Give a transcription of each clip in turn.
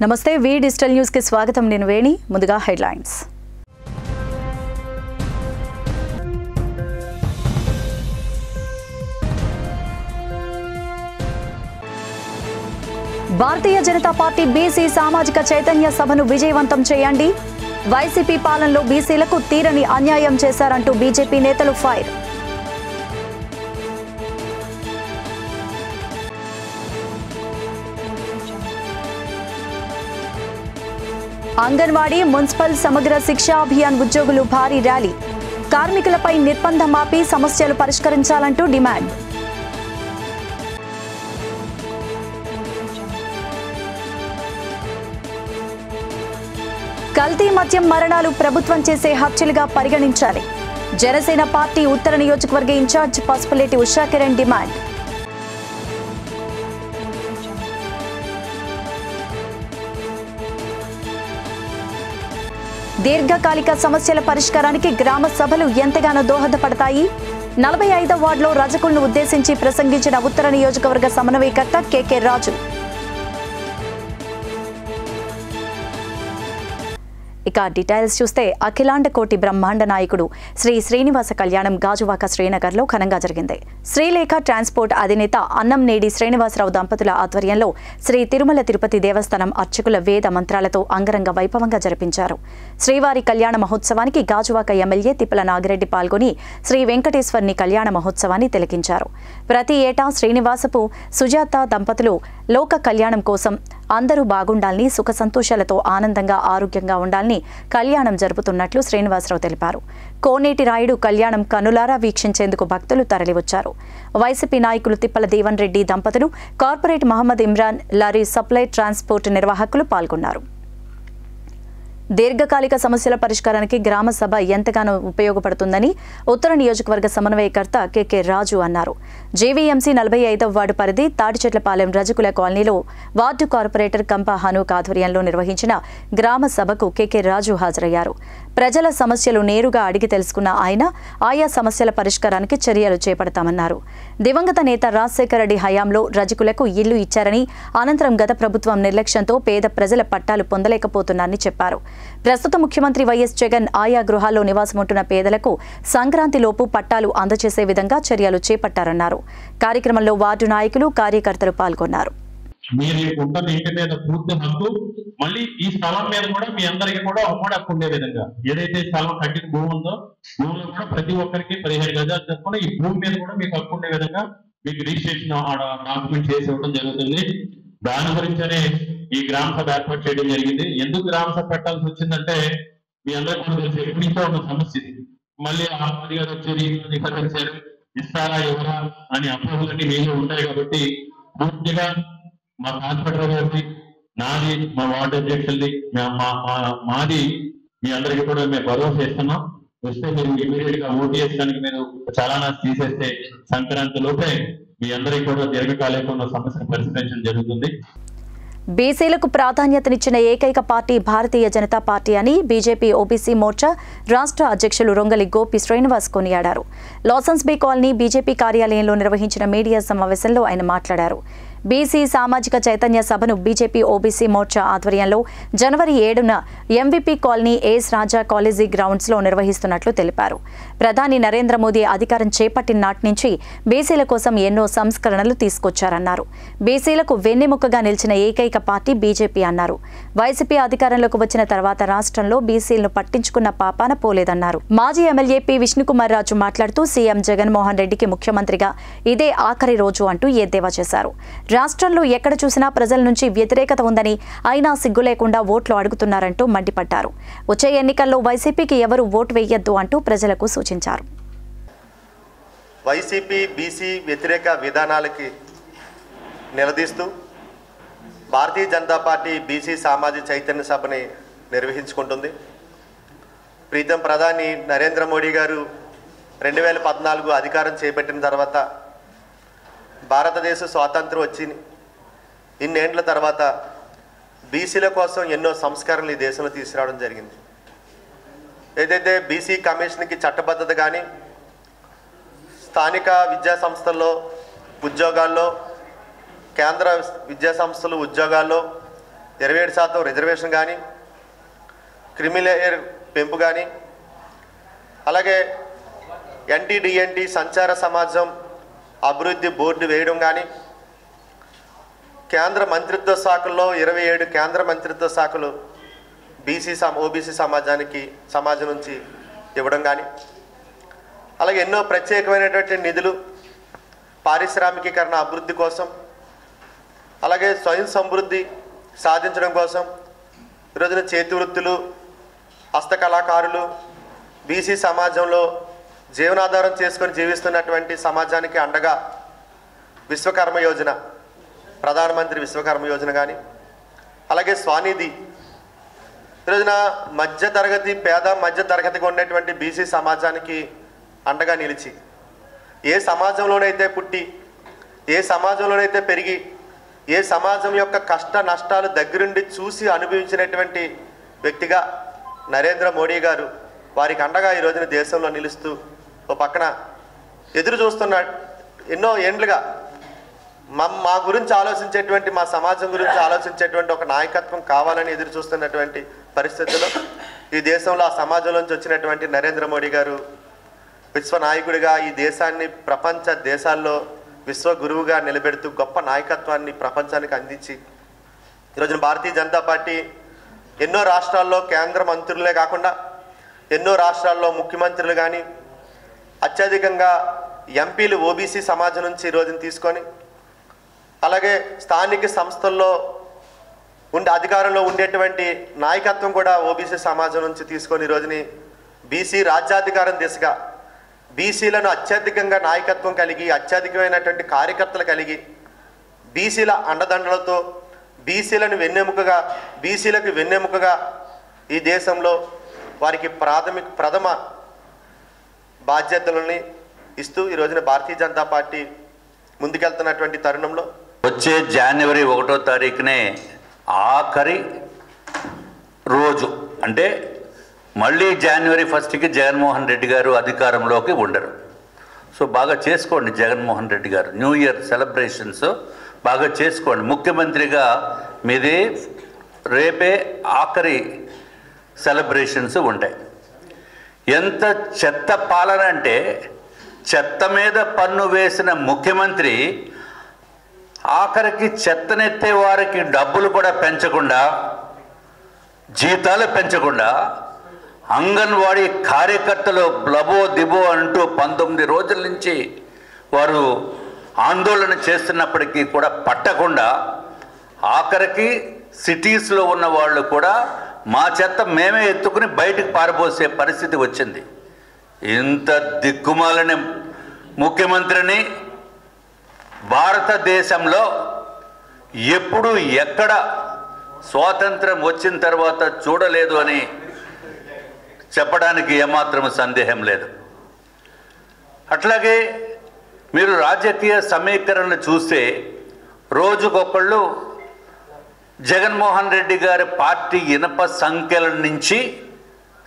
నమస్తే వి digital news కి స్వాగతం నేను వేణి ముందుగా headlines Bharatiya Janata party BC సామాజిక చైతన్య సభను విజయవంతం చేయండి వైసీపీ పాలనలో బీసీలకు తీరని అన్యాయం చేశారంటూ బీజేపీ నేతలు ఫైర్ అంగన్వాడీ మున్సిపల్ సమగ్ర శిక్షా అభియాన్ ఉద్యోగులు భారీ ర్యాలీ కార్మికులపై నిర్బంధం ఆపి సమస్యలు పరిష్కరించాలంటూ డిమాండ్ కల్తీ మద్యం మరణాలు ప్రభుత్వం చేసే హత్యలుగా పరిగణించాలి జనసేన పార్టీ ఉత్తర నియోజకవర్గ ఇన్ఛార్జ్ పసుపులేటి ఉషాకిరణ్ డిమాండ్ దీర్ఘకాలిక సమస్యల పరిష్కారానికి గ్రామ సభలు ఎంతగానో దోహదపడతాయి 45వ వార్డులో రజకులను ఉద్దేశించి ప్రసంగించిన ఉత్తర నియోజకవర్గ సమన్వయకర్త కెకే రాజు ఇక డీటెయిల్స్ చూస్తే అఖిలాండ కోటి బ్రహ్మాండ నాయకుడు శ్రీ శ్రీనివాస కళ్యాణం గాజువాక శ్రీనగర్లో ఘనంగా జరిగింది శ్రీలేఖ ట్రాన్స్పోర్ట్ అధినేత అన్నంనేడి శ్రీనివాసరావు దంపతుల ఆధ్వర్యంలో శ్రీ తిరుమల తిరుపతి దేవస్థానం అర్చకుల వేద మంత్రాలతో అంగరంగ వైభవంగా జరిపించారు శ్రీవారి కళ్యాణ మహోత్సవానికి గాజువాక ఎమ్మెల్యే తిప్పల నాగిరెడ్డి పాల్గొని శ్రీ వెంకటేశ్వర్ని కళ్యాణ మహోత్సవాన్ని తిలకించారు ప్రతి ఏటా శ్రీనివాసపు సుజాత దంపతులు లోక కళ్యాణం కోసం అందరూ బాగుండాలని సుఖ సంతోషాలతో ఆనందంగా ఆరోగ్యంగా ఉండాలని కళ్యాణం జరుపుతున్నట్లు శ్రీనివాసరావు తెలిపారు కోనేటి రాయుడు కళ్యాణం కనులారా వీక్షించేందుకు భక్తులు తరలివచ్చారు వైసీపీ నాయకులు తిప్పల దేవన్ రెడ్డి దంపతులు corporate Mohammed Imran lorry supply transport నిర్వాహకులు పాల్గొన్నారు దీర్ఘకాలిక సమస్యల పరిష్కారానికి గ్రామ సభ ఎంతగానో ఉపయోగపడుతుందని ఉత్తర నియోజకవర్గ సమన్వయకర్త కెకే రాజు అన్నారు జేవీఎంసీ 45వ వార్డు పరిధి తాటిచెట్లపాలెం రజకుల కాలనీలో వార్డు కార్పొరేటర్ కంప హనూక్ ఆధ్వర్యంలో నిర్వహించిన గ్రామ సభకు కెకే రాజు హాజరయ్యారు ప్రజల సమస్యలు నేరుగా అడిగి తెలుసుకున్న ఆయన ఆయా సమస్యల పరిష్కారానికి చర్యలు చేపడతామన్నారు దివంగత నేత రాజశేఖర రెడ్డి హయాంలో రజకులకు ఇల్లు ఇచ్చారని అనంతరం గత ప్రభుత్వం నిర్లక్ష్యంతో పేద ప్రజల పట్టాలు పొందలేకపోతున్నారని చెప్పారు ప్రస్తుత ముఖ్యమంత్రి వైఎస్ జగన్ ఆయా గృహాల్లో నివాసముంటున్న పేదలకు సంక్రాంతిలోపు పట్టాలు అందజేసే విధంగా చర్యలు చేపట్టారన్నారు కార్యక్రమంలో వార్డు నాయకులు కార్యకర్తలు పాల్గొన్నారు మీరు ఉంటుంది ఇంటి మీద పూర్తి హక్కు మళ్ళీ ఈ స్థలం మీద కూడా మీ అందరికీ కూడా ఉమ్మడి హక్కు ఉండే విధంగా ఏదైతే స్థలం కట్టిన భూమి ఉందో భూమిలో కూడా ప్రతి ఒక్కరికి 17 గజాలు చెప్పకుండా ఈ భూమి మీద కూడా మీకు హక్కు ఉండే విధంగా మీకు రిజిస్ట్రేషన్ డాక్యుమెంట్ చేసి ఇవ్వడం జరుగుతుంది దాని గురించనే ఈ గ్రామ సభ ఏర్పాటు చేయడం జరిగింది ఎందుకు గ్రామ సభ పెట్టాల్సి వచ్చిందంటే మీ అందరికీ కూడా తెలిసి ఎప్పటి నుంచో ఉన్న సమస్య ఇది మళ్ళీ ఆహ్మది గారు వచ్చేది నిషేధించారు ఇస్తారా ఎవరా అని అపోహలన్నీ మీలో ఉంటాయి కాబట్టి పూర్తిగా మా కార్పొరేటర్ గారిది నాది మా వార్డు అధ్యక్షులది మాది మీ అందరికీ కూడా మేము భరోసా ఇస్తున్నాం వస్తే మీరు ఇమీడియట్ గా ఓటు చేయడానికి మీరు చాలా తీసేస్తే సంక్రాంతి లోపే మీ అందరికీ కూడా దీర్ఘకాలిక ఉన్న సమస్యను పరిష్కరించడం జరుగుతుంది బీసీలకు ప్రాధాన్యతనిచ్చిన ఏకైక పార్టీ భారతీయ జనతా పార్టీ అని బీజేపీ ఓబీసీ మోర్చా రాష్ట్ర అధ్యక్షులు రొంగలి గోపి శ్రీనివాస్ కొనియాడారు లాసన్స్ బే కాలనీ బీజేపీ కార్యాలయంలో నిర్వహించిన మీడియా సమావేశంలో ఆయన మాట్లాడారు బీసీ సామాజిక చైతన్య సభను బీజేపీ ఓబీసీ మోర్చా ఆధ్వర్యంలో జనవరి 7న ఎంవీపీ కాలనీ ఏఎస్ రాజా కాలేజీ గ్రౌండ్స్లో నిర్వహిస్తున్నట్లు తెలిపారు ప్రధాని నరేంద్ర మోదీ అధికారం చేపట్టిన నాటి నుంచి బీసీల కోసం ఎన్నో సంస్కరణలు తీసుకొచ్చారన్నారు బీసీలకు వెన్నెముకగా నిలిచిన ఏకైక పార్టీ బీజేపీ అన్నారు వైసీపీ అధికారంలోకి వచ్చిన తర్వాత రాష్ట్రంలో బీసీలను పట్టించుకున్న పాపాన పోలేదన్నారు మాజీ ఎమ్మెల్యే పి విష్ణుకుమార్ రాజు మాట్లాడుతూ సీఎం జగన్మోహన్ రెడ్డికి ముఖ్యమంత్రిగా ఇదే ఆఖరి రోజు అంటూ ఎద్దేవా చేశారు రాష్ట్రంలో ఎక్కడ చూసినా ప్రజల నుంచి వ్యతిరేకత ఉందని అయినా సిగ్గు లేకుండా ఓట్లు అడుగుతున్నారంటూ మండిపడ్డారు వచ్చే ఎన్నికల్లో వైసీపీకి ఎవరు ఓటు వేయొద్దు అంటూ ప్రజలకు సూచించారు వైసీపీ బీసీ వ్యతిరేక విధానాలకి నిలదీస్తూ భారతీయ జనతా పార్టీ బీసీ సామాజిక చైతన్య సభని నిర్వహించుకుంటుంది ప్రీతం ప్రధాని నరేంద్ర మోడీ గారు 2014 అధికారం చేపట్టిన తర్వాత భారతదేశ స్వాతంత్రం వచ్చి ఇన్నేండ్ల తర్వాత బీసీల కోసం ఎన్నో సంస్కరణలు ఈ దేశంలో తీసుకురావడం జరిగింది ఏదైతే బీసీ కమిషన్కి చట్టబద్ధత కానీ స్థానిక విద్యా సంస్థల్లో ఉద్యోగాల్లో కేంద్ర విద్యా సంస్థలు ఉద్యోగాల్లో 27% రిజర్వేషన్ కానీ, క్రిమిలేయర్ పెంపు కానీ, అలాగే NTDNT సంచార సమాజం అభివృద్ధి బోర్డు వేయడం కానీ, కేంద్ర మంత్రిత్వ శాఖల్లో 27 కేంద్ర మంత్రిత్వ శాఖలు ఓబీసీ సమాజం నుంచి ఇవ్వడం కానీ, అలాగే ఎన్నో ప్రత్యేకమైనటువంటి నిధులు పారిశ్రామికీకరణ అభివృద్ధి కోసం, అలాగే స్వయం సమృద్ధి సాధించడం కోసం ఈరోజున చేతి వృత్తులు, హస్తకళాకారులు, బీసీ సమాజంలో జీవనాధారం చేసుకొని జీవిస్తున్నటువంటి సమాజానికి అండగా విశ్వకర్మ యోజన, ప్రధానమంత్రి విశ్వకర్మ యోజన కానీ, అలాగే స్వానిధి ఈరోజున పేద మధ్య తరగతిగా ఉన్నటువంటి బీసీ సమాజానికి అండగా నిలిచి, ఏ సమాజంలోనైతే పుట్టి, ఏ సమాజంలోనైతే పెరిగి, ఏ సమాజం యొక్క కష్ట నష్టాలు దగ్గరుండి చూసి అనుభవించినటువంటి వ్యక్తిగా నరేంద్ర మోడీ గారు వారికి అండగా ఈ రోజున దేశంలో నిలుస్తూ ఓ పక్కన ఎదురు చూస్తున్న ఎన్నో ఏండ్లుగా మా గురించి ఆలోచించేటువంటి, మా సమాజం గురించి ఆలోచించేటువంటి ఒక నాయకత్వం కావాలని ఎదురు చూస్తున్నటువంటి పరిస్థితుల్లో ఈ దేశంలో ఆ సమాజంలోంచి వచ్చినటువంటి నరేంద్ర మోడీ గారు విశ్వనాయకుడిగా ఈ దేశాన్ని ప్రపంచ దేశాల్లో విశ్వ గురువుగా నిలబెడుతూ గొప్ప నాయకత్వాన్ని ప్రపంచానికి అందించి ఈరోజున భారతీయ జనతా పార్టీ ఎన్నో రాష్ట్రాల్లో కేంద్ర మంత్రులే కాకుండా ఎన్నో రాష్ట్రాల్లో ముఖ్యమంత్రులు కానీ, అత్యధికంగా ఎంపీలు ఓబీసీ సమాజం నుంచి ఈరోజున తీసుకొని, అలాగే స్థానిక సంస్థల్లో అధికారంలో ఉండేటువంటి నాయకత్వం కూడా ఓబీసీ సమాజం నుంచి తీసుకొని ఈరోజుని బీసీ రాజ్యాధికారం దిశగా బీసీలను అత్యధికంగా నాయకత్వం కలిగి, అత్యధికమైనటువంటి కార్యకర్తలు కలిగి, బీసీల అండదండలతో బీసీలకు వెన్నెముకగా ఈ దేశంలో వారికి ప్రథమ బాధ్యతలని ఇస్తూ ఈ రోజున భారతీయ జనతా పార్టీ ముందుకెళ్తున్నటువంటి తరుణంలో వచ్చే జనవరి 1వ తారీఖునే ఆఖరి రోజు, అంటే మళ్ళీ జనవరి 1కి జగన్మోహన్ రెడ్డి గారు అధికారంలోకి ఉండరు. సో బాగా చేసుకోండి జగన్మోహన్ రెడ్డి గారు, న్యూ ఇయర్ సెలబ్రేషన్స్ బాగా చేసుకోండి. ముఖ్యమంత్రిగా మీది రేపే ఆఖరి సెలబ్రేషన్స్ ఉంటాయి. ఎంత చెత్త పాలన అంటే, చెత్త మీద పన్ను వేసిన ముఖ్యమంత్రి ఆఖరికి చెత్తనెత్తే వారికి డబ్బులు కూడా పెంచకుండా, జీతాలు పెంచకుండా, అంగన్వాడీ కార్యకర్తలు బ్లబో దిబో అంటూ 19 రోజుల నుంచి వారు ఆందోళన చేస్తున్నప్పటికీ కూడా పట్టకుండా, ఆఖరికి సిటీస్లో ఉన్న వాళ్ళు కూడా మా చెత్త మేమే ఎత్తుకుని బయటకు పారబోసే పరిస్థితి వచ్చింది. ఇంత దిక్కుమాలని ముఖ్యమంత్రిని భారతదేశంలో ఎప్పుడు ఎక్కడ స్వాతంత్రం వచ్చిన తర్వాత చూడలేదు అని చెప్పడానికి ఏమాత్రం సందేహం లేదు. అట్లాగే మీరు రాజకీయ సమీకరణలు చూస్తే రోజుకొకళ్ళు జగన్మోహన్ రెడ్డి గారి పార్టీ ఇనప సంఖ్యల నుంచి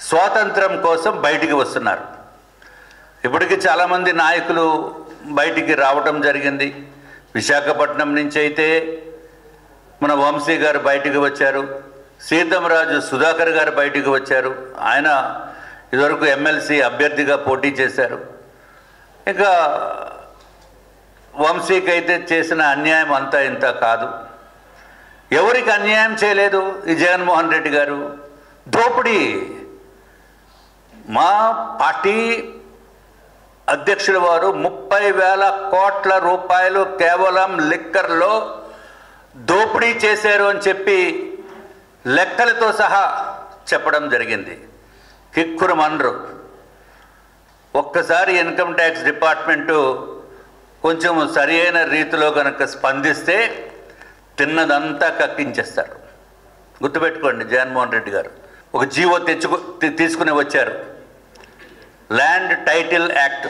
స్వాతంత్రం కోసం బయటికి వస్తున్నారు. ఇప్పటికీ చాలామంది నాయకులు బయటికి రావటం జరిగింది. విశాఖపట్నం నుంచి అయితే మన వంశీ గారు బయటికి వచ్చారు, సీతంరాజు సుధాకర్ గారు బయటికి వచ్చారు. ఆయన ఇదివరకు ఎమ్మెల్సీ అభ్యర్థిగా పోటీ చేశారు. ఇంకా వంశీకి అయితే చేసిన అన్యాయం అంతా ఇంత కాదు. ఎవరికి అన్యాయం చేయలేదు ఈ జగన్మోహన్ రెడ్డి గారు. దోపిడీ, మా పార్టీ అధ్యక్షుల వారు 30,000 కోట్ల రూపాయలు కేవలం లిక్కర్లో దోపిడీ చేశారు అని చెప్పి లెక్కలతో సహా చెప్పడం జరిగింది. కిక్కురుమనరు. ఒక్కసారి ఇన్కమ్ ట్యాక్స్ డిపార్ట్మెంటు కొంచెం సరి అయిన రీతిలో కనుక స్పందిస్తే తిన్నదంతా కక్కించేస్తారు. గుర్తుపెట్టుకోండి, జగన్మోహన్ రెడ్డి గారు ఒక జీవో తీసుకుని వచ్చారు. Land title act.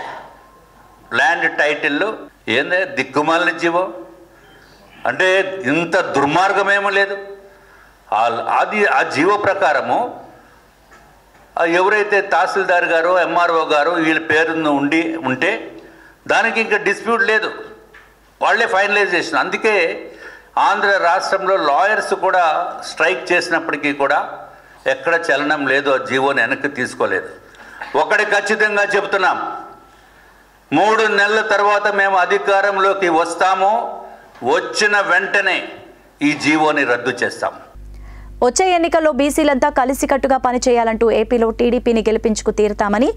Land title ఏందే దిక్కుమాలిన జీవో అంటే, ఇంత దుర్మార్గమేమో లేదు. అది ఆ జీవో ప్రకారము ఎవరైతే తహసీల్దార్ గారు, ఎంఆర్ఓ గారు వీళ్ళ పేరును ఉంటే దానికి ఇంకా డిస్ప్యూట్ లేదు, వాళ్ళే ఫైనలైజ్ చేసిన. అందుకే ఆంధ్ర రాష్ట్రంలో లాయర్స్ కూడా స్ట్రైక్ చేసినప్పటికీ కూడా ఎక్కడ చలనం లేదు, ఆ జీవోని వెనక్కి తీసుకోలేదు. ఒకటి ఖచ్చితంగా చెబుతున్నాం, 3 నెలల తర్వాత మేము అధికారంలోకి వస్తాము, వచ్చిన వెంటనే ఈ జీవోని రద్దు చేస్తాం. వచ్చే ఎన్నికల్లో బీసీలంతా కలిసికట్టుగా పనిచేయాలంటూ ఏపీలో టీడీపీని గెలిపించుకు తీరుతామని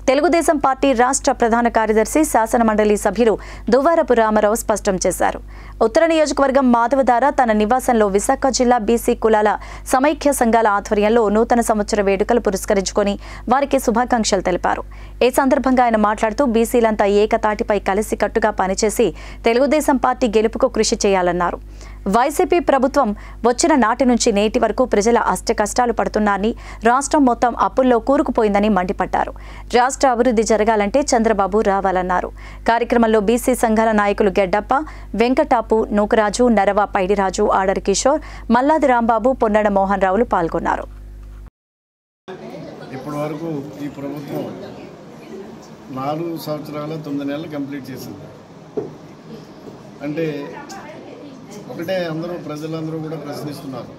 తెలుగుదేశం పార్టీ రాష్ట్ర ప్రధాన కార్యదర్శి శాసనమండలి సభ్యులు దువ్వారపు రామారావు స్పష్టం చేశారు. ఉత్తర నియోజకవర్గం మాధవధార తన నివాసంలో విశాఖ జిల్లా బీసీ కులాల సమైక్య సంఘాల ఆధ్వర్యంలో నూతన సంవత్సర వేడుకలు పురస్కరించుకొని వారికి శుభాకాంక్షలు తెలిపారు. ఈ సందర్భంగా ఆయన మాట్లాడుతూ బీసీలంతా ఏకతాటిపై కలిసికట్టుగా పనిచేసి తెలుగుదేశం పార్టీ గెలుపుకు కృషి చేయాలన్నారు. వైసీపీ ప్రభుత్వం వచ్చిన నాటి నుంచి నేటి వరకు ప్రజల అష్టకష్టాలు పడుతున్నారని, రాష్ట్రం మొత్తం అప్పుల్లో కూరుకుపోయిందని మండిపడ్డారు. రాష్ట్ర అభివృద్ధి జరగాలంటే చంద్రబాబు రావాలన్నారు. కార్యక్రమంలో బీసీ సంఘాల నాయకులు గెడ్డప్ప, వెంకటాపు, నూకరాజు, నరవ పైడిరాజు, ఆడర్ కిషోర్, మల్లాది రాంబాబు, పొన్నడ మోహన్ రావులు పాల్గొన్నారు. ఇప్పటి వరకు ఈ ప్రభుత్వం 4 సంవత్సరాల 9 నెలలు కంప్లీట్ చేసింది. అంటే ఒకటే ప్రజలందరూ కూడా ప్రశ్నిస్తున్నారు,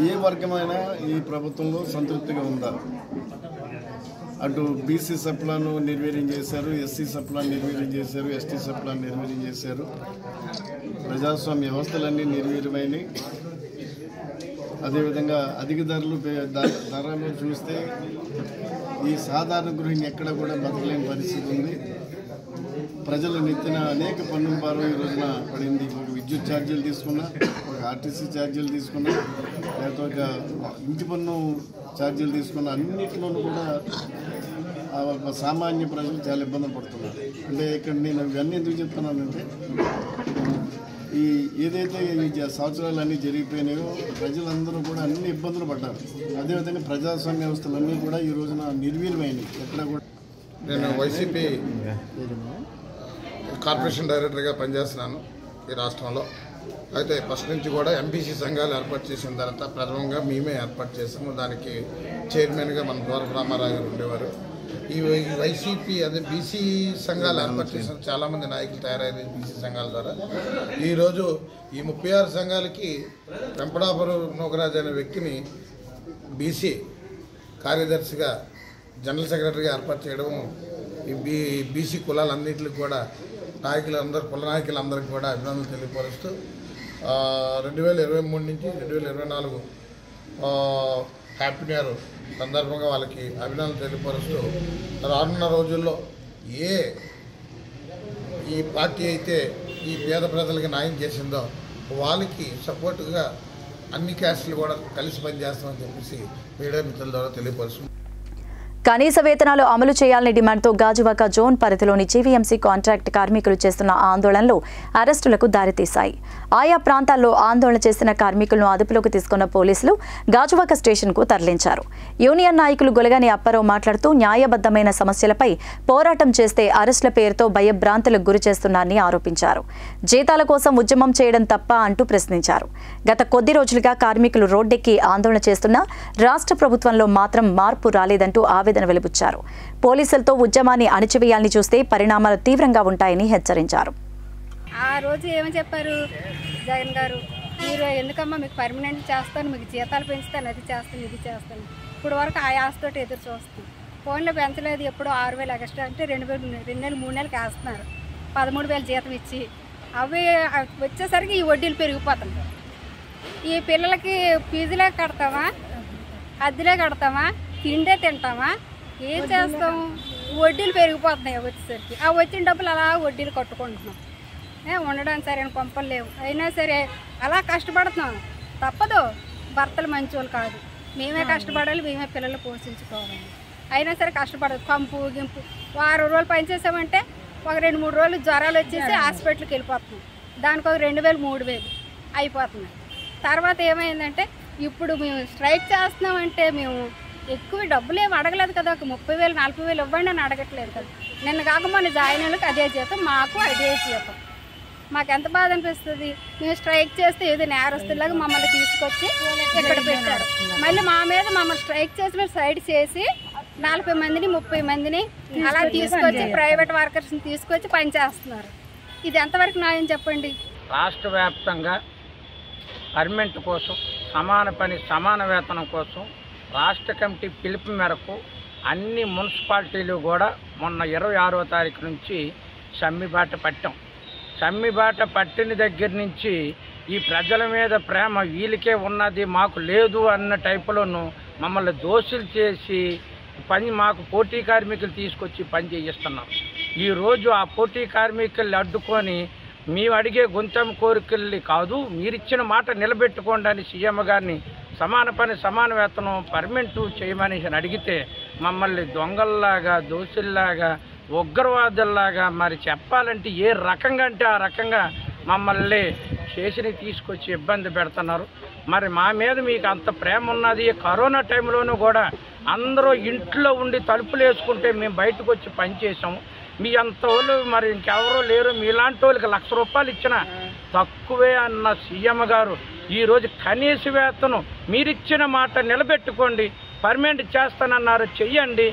ఏ వర్గమైనా ఈ ప్రభుత్వంలో సంతృప్తిగా ఉందా? అటు బీసీ సప్లాను నిర్వీర్యం చేశారు, ఎస్సీ సప్లాను నిర్వీర్యం చేశారు, ఎస్టీ సప్లాను నిర్వీర్యం చేశారు, ప్రజాస్వామ్య వ్యవస్థలన్నీ నిర్వీర్యమైనవి. అదేవిధంగా అధిక ధరలు చూస్తే ఈ సాధారణ గృహిణి ఎక్కడ కూడా బతకలేని పరిస్థితి ఉంది. ప్రజలు నెత్తిన అనేక పన్నుల భారం ఈ రోజున పడింది. ఒక విద్యుత్ ఛార్జీలు తీసుకున్నా, ఒక ఆర్టీసీ ఛార్జీలు తీసుకున్నా, లేకపోతే ఒక ఇంటి పన్ను ఛార్జీలు తీసుకున్నా, అన్నింటిలోనూ కూడా సామాన్య ప్రజలు చాలా ఇబ్బందులు పడుతున్నారు. అంటే ఇక్కడ నేను ఇవన్నీ ఎందుకు చెప్తున్నానంటే, ఏదైతే ఈ సంవత్సరాలు జరిగిపోయినాయో ప్రజలందరూ కూడా అన్ని ఇబ్బందులు పడ్డారు. అదేవిధంగా ప్రజాస్వామ్య వ్యవస్థలన్నీ కూడా ఈ రోజున నిర్వీర్యమైనవి. ఎక్కడ కూడా నేను వైసీపీ కార్పొరేషన్ డైరెక్టర్గా పనిచేస్తున్నాను ఈ రాష్ట్రంలో. అయితే ఫస్ట్ నుంచి కూడా ఎంబీసీ సంఘాలు ఏర్పాటు చేసిన తర్వాత ప్రథమంగా మేమే ఏర్పాటు చేసాము. దానికి చైర్మన్గా మన దువ్వారపు రామారావు గారు ఉండేవారు. ఈ వైసీపీ అదే బీసీ సంఘాలు ఏర్పాటు చేసిన చాలామంది నాయకులు తయారయ్యారు బీసీ సంఘాల ద్వారా. ఈరోజు ఈ 36 సంఘాలకి వెంపడాపురం నూకరాజు అనే వ్యక్తిని బీసీ కార్యదర్శిగా, జనరల్ సెక్రటరీగా ఏర్పాటు చేయడం ఈ బీసీ కులాలన్నింటికి కూడా కుల నాయకులందరికీ కూడా అభినందనలు తెలియపరుస్తూ 2023 నుంచి 2024 హ్యాపీ న్యూ ఇయర్ సందర్భంగా వాళ్ళకి అభినందనలు తెలియపరుస్తూ, రానున్న రోజుల్లో ఈ పార్టీ అయితే ఈ పేద ప్రజలకి న్యాయం చేసిందో వాళ్ళకి సపోర్టుగా అన్ని క్యాస్టులు కూడా కలిసి పనిచేస్తామని చెప్పేసి మీడియా మిత్రుల ద్వారా తెలియపరుస్తుంది. కనీస వేతనాలు అమలు చేయాలని డిమాండ్తో గాజువాక జోన్ పరిధిలోని జీవీఎంసీ కాంట్రాక్ట్ కార్మికులు చేస్తున్న ఆందోళనలు అరెస్టులకు దారితీశాయి. ఆయా ప్రాంతాల్లో ఆందోళన చేసిన కార్మికులను అదుపులోకి తీసుకున్న పోలీసులు గాజువాక స్టేషన్కు తరలించారు. యూనియన్ నాయకులు గొలగాని అప్పారావు మాట్లాడుతూ న్యాయబద్ధమైన సమస్యలపై పోరాటం చేస్తే అరెస్టుల పేరుతో భయభ్రాంతులకు గురి చేస్తున్నారని ఆరోపించారు. జీతాల కోసం ఉద్యమం చేయడం తప్ప అంటూ ప్రశ్నించారు. గత కొద్ది రోజులుగా కార్మికులు రోడ్డెక్కి ఆందోళన చేస్తున్నా రాష్ట్ర ప్రభుత్వంలో మాత్రం మార్పు రాలేదంటూ ఆవేదన వెలిబుచ్చారు. పోలీసులతో ఉద్యమాన్ని అణిచివేయాలని చూస్తే పరిణామాలు తీవ్రంగా ఉంటాయని హెచ్చరించారు. ఆ రోజు ఏమని చెప్పారు జగన్ గారు, మీరు ఎందుకమ్మా మీకు పర్మనెంట్ చేస్తాను, మీకు జీతాలు పెంచుతాను, అది చేస్తాను, ఇది చేస్తాను. ఇప్పుడు వరకు ఆ ఆశతోటి ఎదురు చూస్తాం. ఫోన్లో పెంచలేదు, ఎప్పుడు 6,000 ఎక్స్ట్రా అంటే 2 నెలలు 3 నెలలకి వేస్తున్నారు. 13,000 జీతం ఇచ్చి అవి వచ్చేసరికి ఈ వడ్డీలు పెరిగిపోతుంది. ఈ పిల్లలకి ఫీజులే కడతామా, అద్దెలే కడతామా, తిండే తింటామా, ఏం చేస్తాం? వడ్డీలు పెరిగిపోతున్నాయి వచ్చేసరికి. ఆ వచ్చిన డబ్బులు అలా వడ్డీలు కట్టుకుంటున్నాం. ఉండడానికి సరైన కొంపలు లేవు. అయినా సరే అలా కష్టపడుతున్నాం. తప్పదు, భర్తలు మంచోళ్ళు కాదు, మేమే కష్టపడాలి, మేమే పిల్లలు పోషించుకోవాలి. అయినా సరే కష్టపడదు. కంపు గింపు వారం రోజులు పనిచేసామంటే ఒక 2-3 రోజులు జ్వరాలు వచ్చేసి హాస్పిటల్కి వెళ్ళిపోతున్నాం. దానికి ఒక 2,000 3,000 అయిపోతున్నాయి. తర్వాత ఏమైందంటే ఇప్పుడు మేము స్ట్రైక్ చేస్తున్నామంటే మేము ఎక్కువ డబ్బులు ఏమి అడగలేదు కదా, ఒక 30,000 40,000 ఇవ్వండి అని అడగట్లేదు కదా. నిన్న కాక మన జాయిన్ వాళ్ళకి అదే జీతం, మాకు అదే జీతం. మాకు ఎంత బాధ అనిపిస్తుంది. మేము స్ట్రైక్ చేస్తే ఏదో నేరస్తులాగా మమ్మల్ని తీసుకొచ్చి ఇక్కడ పెట్టారు. మళ్ళీ మా మీద మమ్మల్ని స్ట్రైక్ చేసి మీరు సైడ్ చేసి 40 మందిని 30 మందిని అలా తీసుకొచ్చి ప్రైవేట్ వర్కర్స్ని తీసుకొచ్చి పనిచేస్తున్నారు. ఇది ఎంతవరకు న్యాయం చెప్పండి? రాష్ట్ర వ్యాప్తంగా పర్మనెంట్ కోసం సమాన పని సమాన వేతనం కోసం రాష్ట్ర కమిటీ పిలుపు మేరకు అన్ని మున్సిపాలిటీలు కూడా మొన్న 26వ తారీఖు నుంచి సమ్మెబాట పట్టాం. సమ్మెబాట పట్టిన దగ్గర నుంచి ఈ ప్రజల మీద ప్రేమ వీళ్ళకే ఉన్నది మాకు లేదు అన్న టైపులోనూ మమ్మల్ని దోషులు చేసి మాకు పోటీ కార్మికులు తీసుకొచ్చి పని చేయిస్తున్నాం. ఈరోజు ఆ పోటీ కార్మికుల్ని అడ్డుకొని మేము అడిగే గొంతెం కోరికల్ని కాదు, మీరిచ్చిన మాట నిలబెట్టుకోండి అని సీఎం గారిని సమాన పని సమాన వేతనం పర్మనెంట్ చేయమని అడిగితే మమ్మల్ని దొంగల్లాగా దోషుల్లాగా ఉగ్రవాదుల్లాగా మరి చెప్పాలంటే ఏ రకంగా అంటే ఆ రకంగా మమ్మల్ని స్టేషన్కి తీసుకొచ్చి ఇబ్బంది పెడుతున్నారు. మరి మా మీద మీకు అంత ప్రేమ ఉన్నది. కరోనా టైంలోనూ కూడా అందరూ ఇంట్లో ఉండి తలుపులు వేసుకుంటే మేము బయటకు వచ్చి పనిచేసాము. మీ అంత వాళ్ళు మరి ఇంకెవరో లేరు, మీలాంటి వాళ్ళకి ₹1,00,000 ఇచ్చిన తక్కువే అన్న సీఎం గారు ఈరోజు కనీస వేతనం మీరిచ్చిన మాట నిలబెట్టుకోండి, పర్మనెంట్ చేస్తానన్నారు, చెయ్యండి.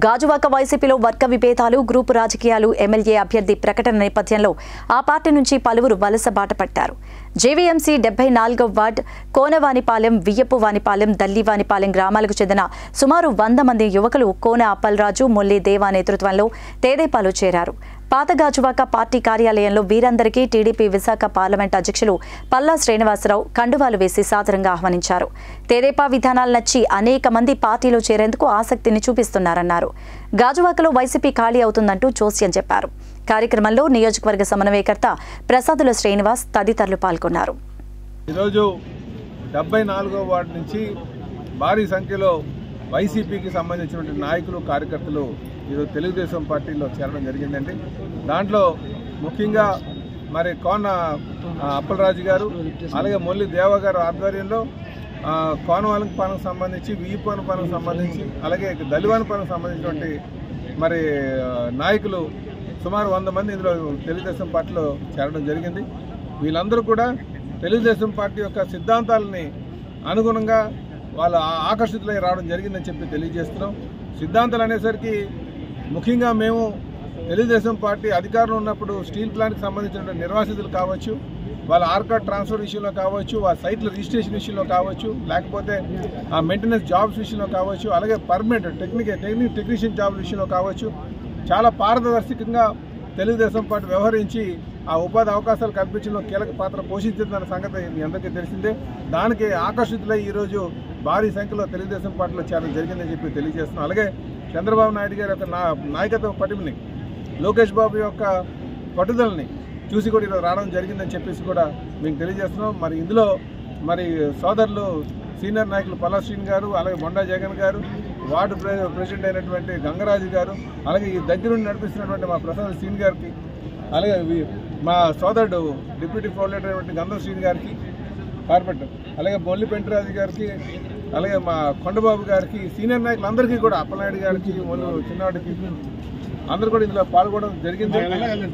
గాజువాక వైసీపీలో వర్గ విభేదాలు, గ్రూపు రాజకీయాలు, ఎమ్మెల్యే అభ్యర్థి ప్రకటన నేపథ్యంలో ఆ పార్టీ నుంచి పలువురు వలస బాట పట్టారు. జేవీఎంసీ 74వ వార్డు కోనవానిపాలెం, వియ్యపువానిపాలెం, దల్లివానిపాలెం గ్రామాలకు చెందిన సుమారు 100 మంది యువకులు కోన అప్పలరాజు, మొల్లి దేవా నేతృత్వంలో తెదేపాలో చేరారు. పాత గాజువాక పార్టీ కార్యాలయంలో వీరందరికీ టీడీపీ విశాఖ పార్లమెంట్ అధ్యక్షులు పల్లా శ్రీనివాసరావు కండువాలు వేసి సాదరంగా ఆహ్వానించారు. తెదేపా విధానాలు నచ్చి అనేక మంది పార్టీలో చేరేందుకు ఆసక్తిని చూపిస్తున్నారన్నారు. గాజువాకలో వైసీపీ ఖాళీ అవుతుందంటూ జోస్యం చెప్పారు. కార్యక్రమంలో నియోజకవర్గ సమన్వయకర్త ప్రసాదుల శ్రీనివాస్ తదితరులు పాల్గొన్నారు. ఈరోజు 74వ వార్డు నుంచి భారీ సంఖ్యలో వైసీపీకి సంబంధించినటువంటి నాయకులు, కార్యకర్తలు ఈరోజు తెలుగుదేశం పార్టీలో చేరడం జరిగిందండి. దాంట్లో ముఖ్యంగా మరి కోన అప్పలరాజు గారు, అలాగే మొల్లి దేవ గారు ఆధ్వర్యంలో కోనవానిపాలెంకు సంబంధించి, వియ్యపువానిపాలెంకు సంబంధించి, అలాగే దల్లివానిపాలెంకు సంబంధించినటువంటి మరి నాయకులు సుమారు 100 మంది ఇందులో తెలుగుదేశం పార్టీలో చేరడం జరిగింది. వీళ్ళందరూ కూడా తెలుగుదేశం పార్టీ యొక్క సిద్ధాంతాలని అనుగుణంగా వాళ్ళు ఆకర్షితులై రావడం జరిగిందని చెప్పి తెలియజేస్తున్నాం. సిద్ధాంతాలు అనేసరికి ముఖ్యంగా మేము తెలుగుదేశం పార్టీ అధికారంలో ఉన్నప్పుడు స్టీల్ ప్లాంట్కి సంబంధించిన నిర్వాసితులు కావచ్చు, వాళ్ళ ఆర్కాడ్ ట్రాన్స్ఫర్ విషయంలో కావచ్చు, వాళ్ళ సైట్ల రిజిస్ట్రేషన్ విషయంలో కావచ్చు, లేకపోతే ఆ మెయింటెనెన్స్ జాబ్స్ విషయంలో కావచ్చు, అలాగే పర్మనెంట్ టెక్నీషియన్ జాబ్ల విషయంలో కావచ్చు, చాలా పారదర్శకంగా తెలుగుదేశం పార్టీ వ్యవహరించి ఆ ఉపాధి అవకాశాలు కల్పించడంలో కీలక పాత్ర పోషించిందన్న సంగతి మీ అందరికీ తెలిసిందే. దానికి ఆకర్షితులై ఈరోజు భారీ సంఖ్యలో తెలుగుదేశం పార్టీలో చేరడం జరిగిందని చెప్పి తెలియజేస్తున్నాం. అలాగే చంద్రబాబు నాయుడు గారి యొక్క నాయకత్వ పటిమని, లోకేష్ బాబు యొక్క పట్టుదలని చూసి కూడా ఈరోజు రావడం జరిగిందని చెప్పేసి కూడా మీకు తెలియజేస్తున్నాం. మరి ఇందులో మరి సోదరులు సీనియర్ నాయకులు పల్లా శ్రీని గారు, అలాగే మొండా జగన్ గారు, వార్డు ప్రెసిడెంట్ అయినటువంటి గంగరాజు గారు, అలాగే ఈ దగ్గరుండి నడిపిస్తున్నటువంటి మా ప్రసాద్ శ్రీని గారికి, అలాగే మా సోదరుడు డిప్యూటీ కోఆర్డినేటర్ అయినటువంటి గంధం శ్రీని గారికి కార్పొరేటర్, అలాగే బొల్లి పెంటరాజు గారికి, అలాగే మా కొండబాబు గారికి, సీనియర్ నాయకులందరికీ కూడా అప్పలనాయుడు గారికి, మొల్లు చిన్నవాడికి అందరూ కూడా ఇందులో పాల్గొనడం జరిగింది.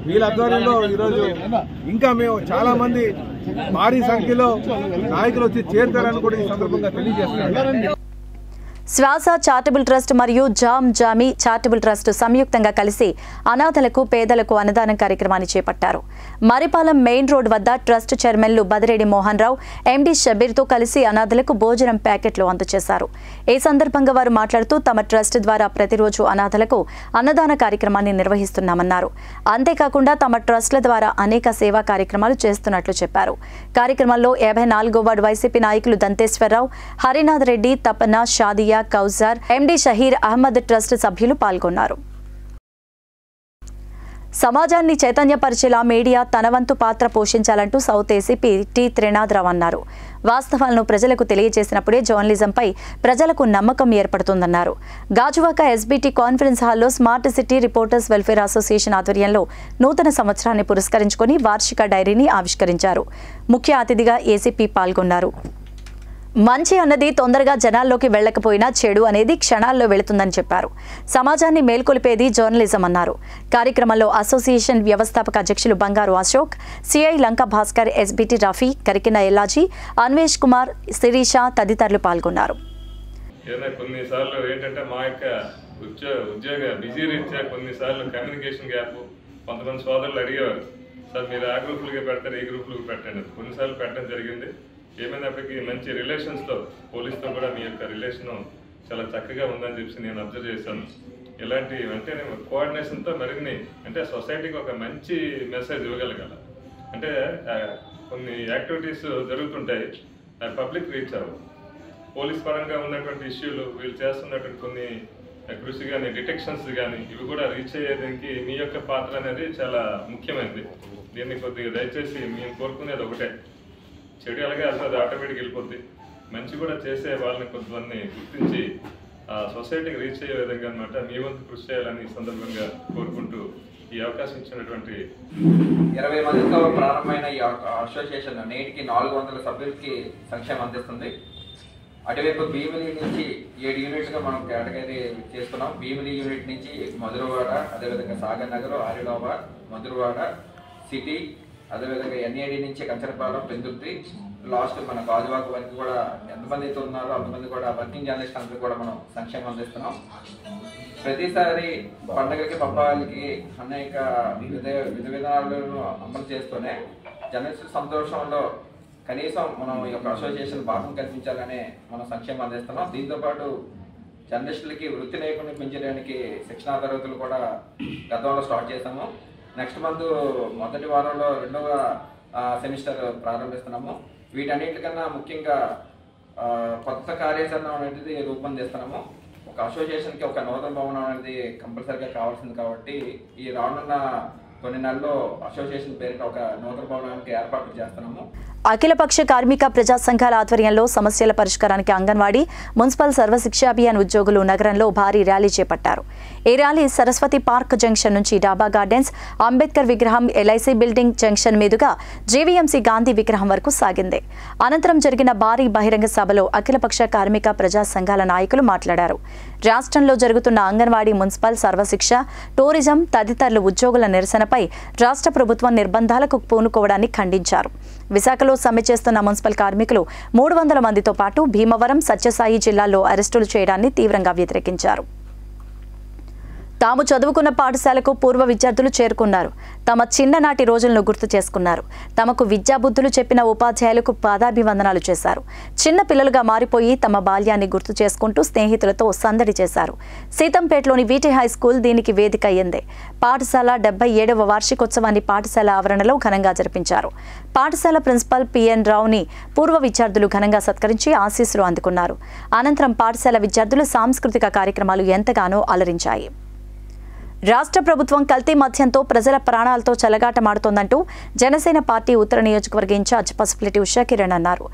వీళ్ళ ఆధ్వర్యంలో ఈరోజు ఇంకా మేము చాలా మంది భారీ సంఖ్యలో నాయకులు వచ్చి చేరుతారని కూడా ఈ సందర్భంగా తెలియజేస్తున్నారు. శ్వాస చారిటబుల్ ట్రస్ట్ మరియు జామీ చారిటబుల్ ట్రస్ట్ సంయుక్తంగా కలిసి అనాథలకు, పేదలకు అన్నదానం కార్యక్రమాన్ని చేపట్టారు. మరిపాలెం మెయిన్ రోడ్ వద్ద ట్రస్ట్ చైర్మన్లు బదిరెడ్డి మోహన్ రావు, ఎండి షబీర్తో కలిసి అనాథలకు భోజనం ప్యాకెట్లు అందజేశారు. ఈ సందర్భంగా వారు మాట్లాడుతూ తమ ట్రస్ట్ ద్వారా ప్రతిరోజు అనాథలకు అన్నదాన కార్యక్రమాన్ని నిర్వహిస్తున్నామన్నారు. అంతేకాకుండా తమ ట్రస్ట్ల ద్వారా అనేక సేవా కార్యక్రమాలు చేస్తున్నట్లు చెప్పారు. కార్యక్రమంలో 54వ వార్డు వైసీపీ నాయకులు దంతేశ్వరరావు, హరినాథ్ రెడ్డి, తపన, షాదియా, కౌజార్, ఎండి షహీర్ అహ్మద్ ట్రస్ట్ సభ్యులు పాల్గొన్నారు. సమాజాన్ని చైతన్యపరిచేలా మీడియా తన వంతు పాత్ర పోషించాలంటూ సౌత్ ఏసీపీ టి త్రినాథరావు అన్నారు. వాస్తవాలను ప్రజలకు తెలియజేసినప్పుడే జర్నలిజంపై ప్రజలకు నమ్మకం ఏర్పడుతుందన్నారు. గాజువాక ఎస్బీటీ కాన్ఫరెన్స్ హాల్లో smart city reporters welfare association ఆధ్వర్యంలో నూతన సంవత్సరాన్ని పురస్కరించుకొని వార్షిక డైరీని ఆవిష్కరించారు. ముఖ్య అతిథిగా ఏసీపీ పాల్గొన్నారు. మంచి అన్నది తొందరగా జనాల్లోకి వెళ్లకపోయినా చెడు అనేది క్షణాల్లో వెళుతుందని చెప్పారు. సమాజాన్ని మేల్కొలిపేది జర్నలిజం అన్నారు. కార్యక్రమంలో అసోసియేషన్ వ్యవస్థాపక అధ్యక్షులు బంగారు అశోక్, సిఐ లంక భాస్కర్, ఎస్బీటీ రఫీ, కరికిన ఎల్లాజీ, అన్వేష్ కుమార్, శిరీష తదితరులు పాల్గొన్నారు. కొన్నిసార్లు ఏంటంటే మా యొక్క ఉద్యోగ బిజీ రీత్యా కొన్నిసార్లు కమ్యూనికేషన్ గ్యాప్ కొంతమంది సోదరులు అడిగేవారు. సార్ మీరు ఆ గ్రూపులుగా పెడతారు, ఈ గ్రూపులకు పెట్టండి. కొన్నిసార్లు పెట్టడం జరిగింది. ఏమైనప్పటికీ మంచి రిలేషన్స్తో పోలీస్తో కూడా మీ యొక్క రిలేషన్ చాలా చక్కగా ఉందని చెప్పి నేను అబ్జర్వ్ చేశాను. ఇలాంటి అంటే కోఆర్డినేషన్తో మరిన్ని అంటే సొసైటీకి ఒక మంచి మెసేజ్ ఇవ్వగలగాల. అంటే కొన్ని యాక్టివిటీస్ జరుగుతుంటాయి, పబ్లిక్ రీచ్ అవ్వవు. పోలీస్ పరంగా ఉన్నటువంటి ఇష్యూలు, వీళ్ళు చేస్తున్నటువంటి కొన్ని కృషి కానీ డిటెక్షన్స్ కానీ ఇవి కూడా రీచ్ అయ్యేదానికి మీ యొక్క పాత్ర అనేది చాలా ముఖ్యమైనది. దీన్ని కొద్దిగా దయచేసి మేము కోరుకునేది ఒకటే, చెడు అలాగే అది ఆటోమేటిక్ వెళ్ళిపోద్ది. మంచి కూడా చేసే వాళ్ళని కొంతమంది గుర్తించి సొసైటీకి రీచ్ అయ్యే విధంగా అనమాట మీ వంతు కృషి చేయాలని ఈ సందర్భంగా కోరుకుంటూ ఈ అవకాశం ఇచ్చినటువంటి 20 మందితో ప్రారంభమైన ఈ అసోసియేషన్ నేటికి 400 సభ్యులకి సంక్షేమం అందిస్తుంది. అటువైపు భీమిలి నుంచి 7 యూనిట్స్గా మనం కేటగిరీ చేస్తున్నాం. భీమిలి యూనిట్ నుంచి మధురవాడ, అదేవిధంగా సాగర్ నగర్, ఆరిలాబాద్, మధురవాడ సిటీ, అదేవిధంగా ఎన్ఏడి నుంచి కంచరపాలెం, పెందుర్తి, లాస్ట్ మన గాజువాక వరకు కూడా ఎంతమంది అయితే ఉన్నారో అంతమంది కూడా వర్కింగ్ జర్నలిస్ట్ అందరికీ కూడా మనం సంక్షేమం అందిస్తున్నాం. ప్రతిసారి పండుగకి పబ్బాలకి అనేక విధ విధానాలను అమలు చేస్తూనే జర్నలిస్టుల సంతోషంలో కనీసం మనం ఈ యొక్క అసోసియేషన్ భాగం కల్పించాలనే మనం సంక్షేమం అందిస్తున్నాం. దీంతోపాటు జర్నలిస్టులకి వృత్తి నైపుణ్యం పెంచడానికి శిక్షణా తరగతులు కూడా గతంలో స్టార్ట్ చేసాము. నెక్స్ట్ మంత్ మొదటి వారంలో 2వ సెమిస్టర్ ప్రారంభిస్తున్నాము. వీటన్నిటికన్నా ముఖ్యంగా కొత్త కార్యాచరణ అనేది రూపొందిస్తున్నాము. ఒక అసోసియేషన్కి ఒక నూతన భవనం అనేది కంపల్సరీగా కావాల్సింది కాబట్టి ఈ రానున్న కొన్ని నెలల్లో అసోసియేషన్ పేరుకి ఒక నూతన భవనానికి ఏర్పాట్లు చేస్తున్నాము. అఖిలపక్ష కార్మిక ప్రజా సంఘాల ఆధ్వర్యంలో సమస్యల పరిష్కారానికి అంగన్వాడీ, మున్సిపల్ సర్వశిక్ష అభియాన్ ఉద్యోగులు నగరంలో భారీ ర్యాలీ చేపట్టారు. ఈ ర్యాలీ సరస్వతి పార్క్ జంక్షన్ నుంచి డాబా గార్డెన్స్, అంబేద్కర్ విగ్రహం, ఎల్ఐసి బిల్డింగ్ జంక్షన్ మీదుగా జీవీఎంసీ గాంధీ విగ్రహం వరకు సాగింది. అనంతరం జరిగిన భారీ బహిరంగ సభలో అఖిలపక్ష కార్మిక ప్రజా సంఘాల నాయకులు మాట్లాడారు. రాష్ట్రంలో జరుగుతున్న అంగన్వాడీ, మున్సిపల్ సర్వశిక్ష, టూరిజం తదితరుల ఉద్యోగుల నిరసనపై రాష్ట్ర ప్రభుత్వం నిర్బంధాలకు పూనుకోవడాన్ని ఖండించారు. విశాఖలో సమ్మె చేస్తున్న మున్సిపల్ కార్మికులు 300 మందితో పాటు భీమవరం, సత్యసాయి జిల్లాల్లో అరెస్టులు చేయడాన్ని తీవ్రంగా వ్యతిరేకించారు. తాము చదువుకున్న పాఠశాలకు పూర్వ విద్యార్థులు చేరుకున్నారు. తమ చిన్ననాటి రోజులను గుర్తు చేసుకున్నారు. తమకు విద్యాబుద్ధులు చెప్పిన ఉపాధ్యాయులకు పాదాభివందనాలు చేశారు. చిన్న పిల్లలుగా మారిపోయి తమ బాల్యాన్ని గుర్తు చేసుకుంటూ స్నేహితులతో సందడి చేశారు. సీతంపేటలోని వీటి హై స్కూల్ దీనికి వేదిక అయ్యింది. పాఠశాల 77వ వార్షికోత్సవాన్ని పాఠశాల ఆవరణలో ఘనంగా జరిపించారు. పాఠశాల ప్రిన్సిపల్ పిఎన్ రావుని పూర్వ విద్యార్థులు ఘనంగా సత్కరించి ఆశీస్సులు అందుకున్నారు. అనంతరం పాఠశాల విద్యార్థులు సాంస్కృతిక కార్యక్రమాలు ఎంతగానో అలరించాయి. రాష్ట్ర ప్రభుత్వం కల్తీ మద్యంతో ప్రజల ప్రాణాలతో చెలగాటమాడుతోందంటూ జనసేన పార్టీ ఉత్తర నియోజకవర్గ ఇన్ఛార్జ్ పసుపులేటి ఉషా కిరణ్ అన్నారు.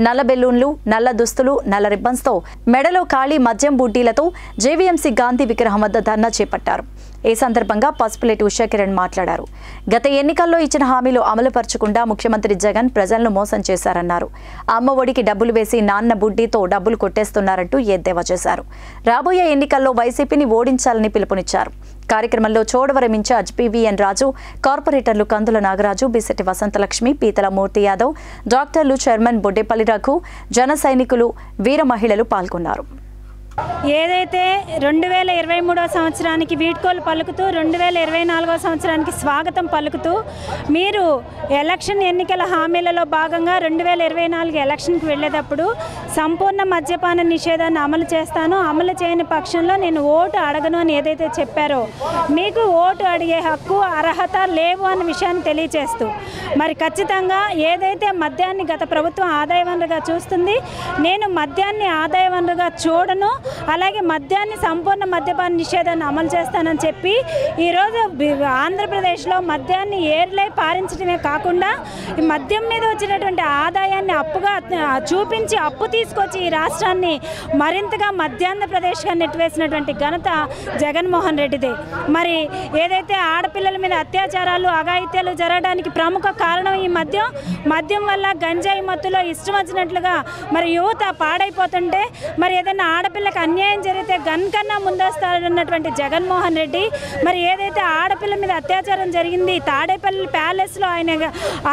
నల్ల బెలూన్లు, నల్ల దుస్తులు, నల్ల రిబ్బన్స్తో మెడలో ఖాళీ మద్యం బుడ్డీలతో జేవీఎంసీ గాంధీ విగ్రహం వద్ద ధర్నా చేపట్టారు. ఈ సందర్భంగా పసుపులేటి ఉషా కిరణ్ మాట్లాడారు. గత ఎన్నికల్లో ఇచ్చిన హామీలు అమలుపరచకుండా ముఖ్యమంత్రి జగన్ ప్రజలను మోసం చేశారన్నారు. అమ్మ ఒడికి డబ్బులు వేసి నాన్న బుడ్డీతో డబ్బులు కొట్టేస్తున్నారంటూ ఎద్దేవా చేశారు. రాబోయే ఎన్నికల్లో వైసీపీని ఓడించాలని పిలుపునిచ్చారు. కార్యక్రమంలో చోడవరం ఇన్ఛార్జ్ పివిఎన్ రాజు, కార్పొరేటర్లు కందుల నాగరాజు, బిసెట్టి వసంతలక్ష్మి, పీతల మూర్తి యాదవ్, డాక్టర్లు, చైర్మన్ బొడ్డేపల్లి రఘు, జన సైనికులు, వీర మహిళలు పాల్గొన్నారు. ఏదైతే 2023 సంవత్సరానికి వీడ్కోలు పలుకుతూ 2024 సంవత్సరానికి స్వాగతం పలుకుతూ మీరు ఎలక్షన్ ఎన్నికల హామీలలో భాగంగా 2024 ఎలక్షన్కి వెళ్ళేటప్పుడు సంపూర్ణ మద్యపాన నిషేధాన్ని అమలు చేస్తాను, అమలు చేయని పక్షంలో నేను ఓటు అడగను అని ఏదైతే చెప్పారో మీకు ఓటు అడిగే హక్కు, అర్హత లేవు అన్న విషయాన్ని తెలియజేస్తూ మరి ఖచ్చితంగా ఏదైతే మద్యాన్ని గత ప్రభుత్వం ఆదాయ వనరుగా చూస్తుంది, నేను మద్యాన్ని ఆదాయ వనరుగా చూడను, అలాగే మద్యాన్ని సంపూర్ణ మద్యపాన నిషేధాన్ని అమలు చేస్తానని చెప్పి ఈరోజు ఆంధ్రప్రదేశ్లో మద్యాన్ని ఏర్లై పారించడమే కాకుండా ఈ మద్యం మీద వచ్చినటువంటి ఆదాయాన్ని అప్పుగా చూపించి అప్పు తీసుకొచ్చి ఈ రాష్ట్రాన్ని మరింతగా మధ్యాంధ్రప్రదేశ్గా నెట్టివేసినటువంటి ఘనత జగన్మోహన్ రెడ్డిదే. మరి ఏదైతే ఆడపిల్లల మీద అత్యాచారాలు, అఘాయిత్యాలు జరగడానికి ప్రముఖ కారణం ఈ మద్యం వల్ల గంజాయి మత్తులో ఇష్టం వచ్చినట్లుగా మరి యువత పాడైపోతుంటే మరి ఏదైనా ఆడపిల్ల ఆడపిల్లలకు అన్యాయం జరిగితే గన్ కన్నా ముందొస్తాడన్నటువంటి జగన్మోహన్ రెడ్డి మరి ఏదైతే ఆడపిల్ల మీద అత్యాచారం జరిగింది తాడేపల్లి ప్యాలెస్లో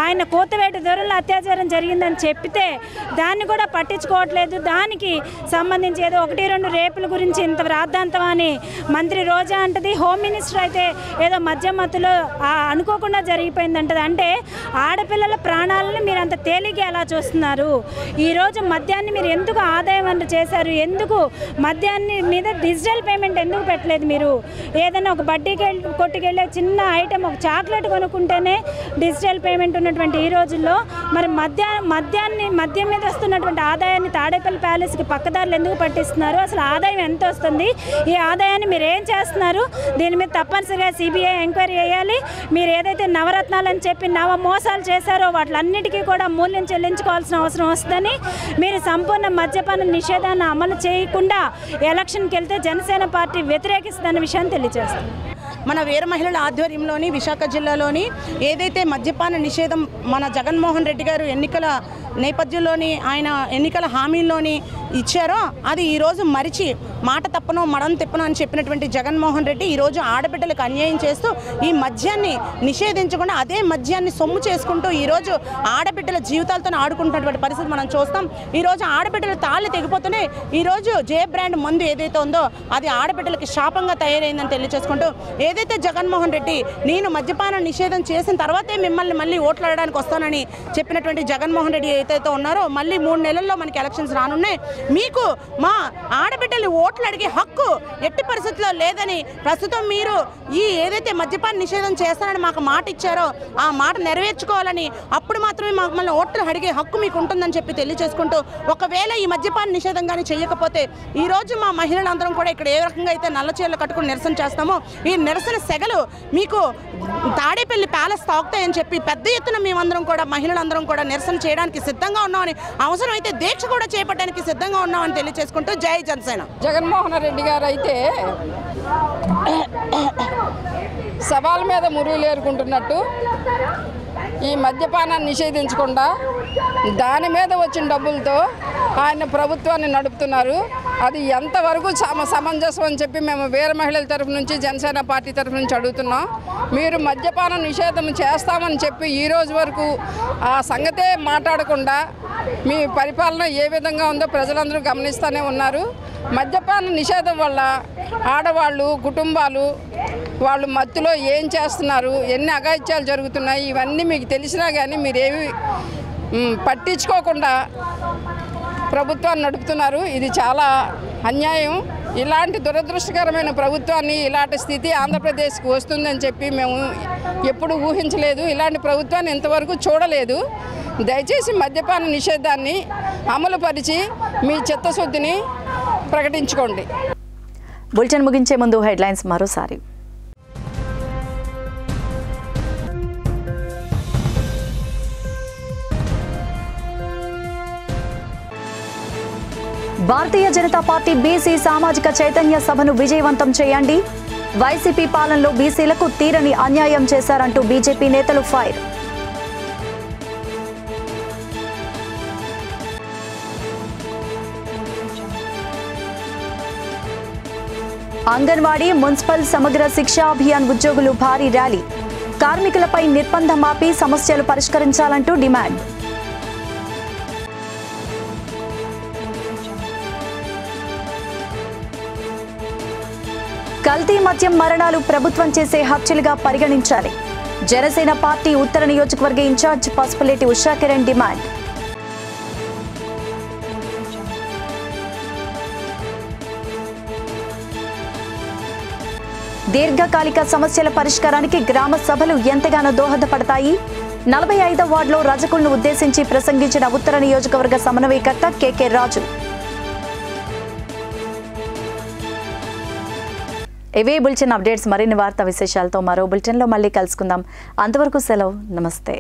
ఆయన కూతవేటి దొరల అత్యాచారం జరిగిందని చెప్పితే దాన్ని కూడా పట్టించుకోవట్లేదు. దానికి సంబంధించి ఏదో 1-2 రేపుల గురించి ఇంత రాద్ధాంతం అని మంత్రి రోజా అంటది. హోమ్ మినిస్టర్ అయితే ఏదో మద్యం మత్తులో అనుకోకుండా జరిగిపోయిందంటది. అంటే ఆడపిల్లల ప్రాణాలను మీరు అంత తేలిగ్గా ఎలా చూస్తున్నారు? ఈరోజు మద్యాన్ని మీరు ఎందుకు ఆదాయం అని చేశారు? ఎందుకు మద్యాన్ని మీద డిజిటల్ పేమెంట్ ఎందుకు పెట్టలేదు? మీరు ఏదైనా ఒక బడ్డీకి కొట్టుకెళ్ళే చిన్న ఐటెం ఒక చాక్లెట్ కొనుక్కుంటేనే డిజిటల్ పేమెంట్ ఉన్నటువంటి ఈ రోజుల్లో మరి మద్యం మీద వస్తున్నటువంటి ఆదాయాన్ని తాడేపల్లి ప్యాలెస్కి పక్కదారులు ఎందుకు పట్టిస్తున్నారు? అసలు ఆదాయం ఎంత వస్తుంది? ఈ ఆదాయాన్ని మీరు ఏం చేస్తున్నారు? దీని మీద తప్పనిసరిగా సిబిఐ ఎంక్వైరీ చేయాలి. మీరు ఏదైతే నవరత్నాలని చెప్పి నవ మోసాలు చేశారో వాటిలన్నిటికీ కూడా మూల్యం చెల్లించుకోవాల్సిన అవసరం వస్తుందని మీరు సంపూర్ణ మద్యపాన నిషేధాన్ని అమలు చేయకుండా ఎలక్షన్కి వెళ్తే జనసేన పార్టీ వ్యతిరేకిస్తుందన్న విషయాన్ని తెలియజేస్తుంది. మన వీర మహిళల ఆధ్వర్యంలోని విశాఖ జిల్లాలోని ఏదైతే మద్యపాన నిషేధం మన జగన్మోహన్ రెడ్డి గారు ఎన్నికల నేపథ్యంలోని ఆయన ఎన్నికల హామీల్లోని ఇచ్చారో అది ఈరోజు మరిచి మాట తప్పనో మడం తిప్పనో అని చెప్పినటువంటి జగన్మోహన్ రెడ్డి ఈరోజు ఆడబిడ్డలకు అన్యాయం చేస్తూ ఈ మద్యాన్ని నిషేధించకుండా అదే మద్యాన్ని సొమ్ము చేసుకుంటూ ఈరోజు ఆడబిడ్డల జీవితాలతో ఆడుకుంటున్నటువంటి పరిస్థితి మనం చూస్తాం. ఈరోజు ఆడబిడ్డలు తాళ్ళు తెగిపోతూనే ఈరోజు జే బ్రాండ్ మందు ఏదైతే ఉందో అది ఆడబిడ్డలకి శాపంగా తయారైందని తెలియజేసుకుంటూ ఏదైతే జగన్మోహన్ రెడ్డి నేను మద్యపాన నిషేధం చేసిన తర్వాతే మిమ్మల్ని మళ్ళీ ఓట్లు అడగడానికి వస్తానని చెప్పినటువంటి జగన్మోహన్ రెడ్డి ఏదైతే ఉన్నారో మళ్ళీ 3 నెలల్లో మనకి ఎలక్షన్స్ రానున్నాయి. మీకు మా ఆడబిడ్డలు ఓట్లు అడిగే హక్కు ఎట్టి పరిస్థితుల్లో లేదని ప్రస్తుతం మీరు ఈ ఏదైతే మద్యపాన నిషేధం చేస్తానని మాకు మాట ఇచ్చారో ఆ మాట నెరవేర్చుకోవాలని అప్పుడు మాత్రమే మమ్మల్ని ఓట్లు అడిగే హక్కు మీకు ఉంటుందని చెప్పి తెలియజేసుకుంటూ ఒకవేళ ఈ మద్యపాన నిషేధం కానీ చేయకపోతే ఈరోజు మా మహిళలందరం కూడా ఇక్కడ ఏ రకంగా అయితే నల్ల చీరలు కట్టుకుని నిరసన చేస్తామో ఈ నిరసన సెగలు మీకు తాడేపల్లి ప్యాలెస్ తాకుతాయని చెప్పి పెద్ద ఎత్తున మేమందరం కూడా మహిళలందరం కూడా నిరసన చేయడానికి సిద్ధంగా ఉన్నామని అవసరమైతే దీక్ష కూడా చేపట్టడానికి సిద్ధంగా ఉన్నామని తెలియజేసుకుంటూ జై జనసేన. జగన్మోహన్ రెడ్డి గారు అయితే సవాల్ మీద మురుగులు ఏరుకుంటున్నట్టు ఈ మద్యపానాన్ని నిషేధించకుండా దాని మీద వచ్చిన డబ్బులతో ఆయన ప్రభుత్వాన్ని నడుపుతున్నారు. అది ఎంతవరకు సమంజసం అని చెప్పి మేము వీర మహిళల తరఫు నుంచి జనసేన పార్టీ తరఫు నుంచి అడుగుతున్నాం. మీరు మద్యపాన నిషేధం చేస్తామని చెప్పి ఈ రోజు వరకు ఆ సంగతే మాట్లాడకుండా మీ పరిపాలన ఏ విధంగా ఉందో ప్రజలందరూ గమనిస్తూనే ఉన్నారు. మద్యపాన నిషేధం వల్ల ఆడవాళ్ళు కుటుంబాలు వాళ్ళు మత్తులో ఏం చేస్తున్నారు, ఎన్ని అఘాయిత్యాలు జరుగుతున్నాయి ఇవన్నీ మీకు తెలిసినా కానీ మీరేమి పట్టించుకోకుండా ప్రభుత్వాన్ని నడుపుతున్నారు. ఇది చాలా అన్యాయం. ఇలాంటి దురదృష్టకరమైన ప్రభుత్వాన్ని ఇలాంటి స్థితి ఆంధ్రప్రదేశ్కి వస్తుందని చెప్పి మేము ఎప్పుడు ఊహించలేదు. ఇలాంటి ప్రభుత్వాన్ని ఇంతవరకు చూడలేదు. దయచేసి మద్యపాన నిషేధాన్ని అమలుపరిచి మీ చిత్తశుద్ధిని ప్రకటించుకోండి. బులెటిన్ ముగించే ముందు హెడ్లైన్స్ మరోసారి. భారతీయ జనతా పార్టీ బీసీ సామాజిక చైతన్య సభను విజయవంతం చేయండి. వైసీపీ పాలనలో బీసీలకు తీరని అన్యాయం చేశారంటూ బీజేపీ నేతలు ఫైర్. అంగన్వాడీ మున్సిపల్ సమగ్ర శిక్షా అభియాన్ ఉద్యోగులు భారీ ర్యాలీ. కార్మికులపై నిర్బంధం ఆపి సమస్యలు పరిష్కరించాలంటూ డిమాండ్. కల్తీ మద్యం మరణాలు ప్రభుత్వం చేసే హత్యలుగా పరిగణించాలి. జనసేన పార్టీ ఉత్తర నియోజకవర్గ ఇన్ఛార్జ్ పసుపులేటి ఉషాకిరణ్ డిమాండ్. దీర్ఘకాలిక సమస్యల పరిష్కారానికి గ్రామ సభలు ఎంతగానో దోహదపడతాయి. 45వ వార్డులో రజకులను ఉద్దేశించి ప్రసంగించిన ఉత్తర నియోజకవర్గ సమన్వయకర్త కెకే రాజు. ఇవే బులెటిన్ అప్డేట్స్. మరిన్ని వార్తా విశేషాలతో మరో బులెటిన్లో మళ్ళీ కలుసుకుందాం. అంతవరకు సెలవు. నమస్తే.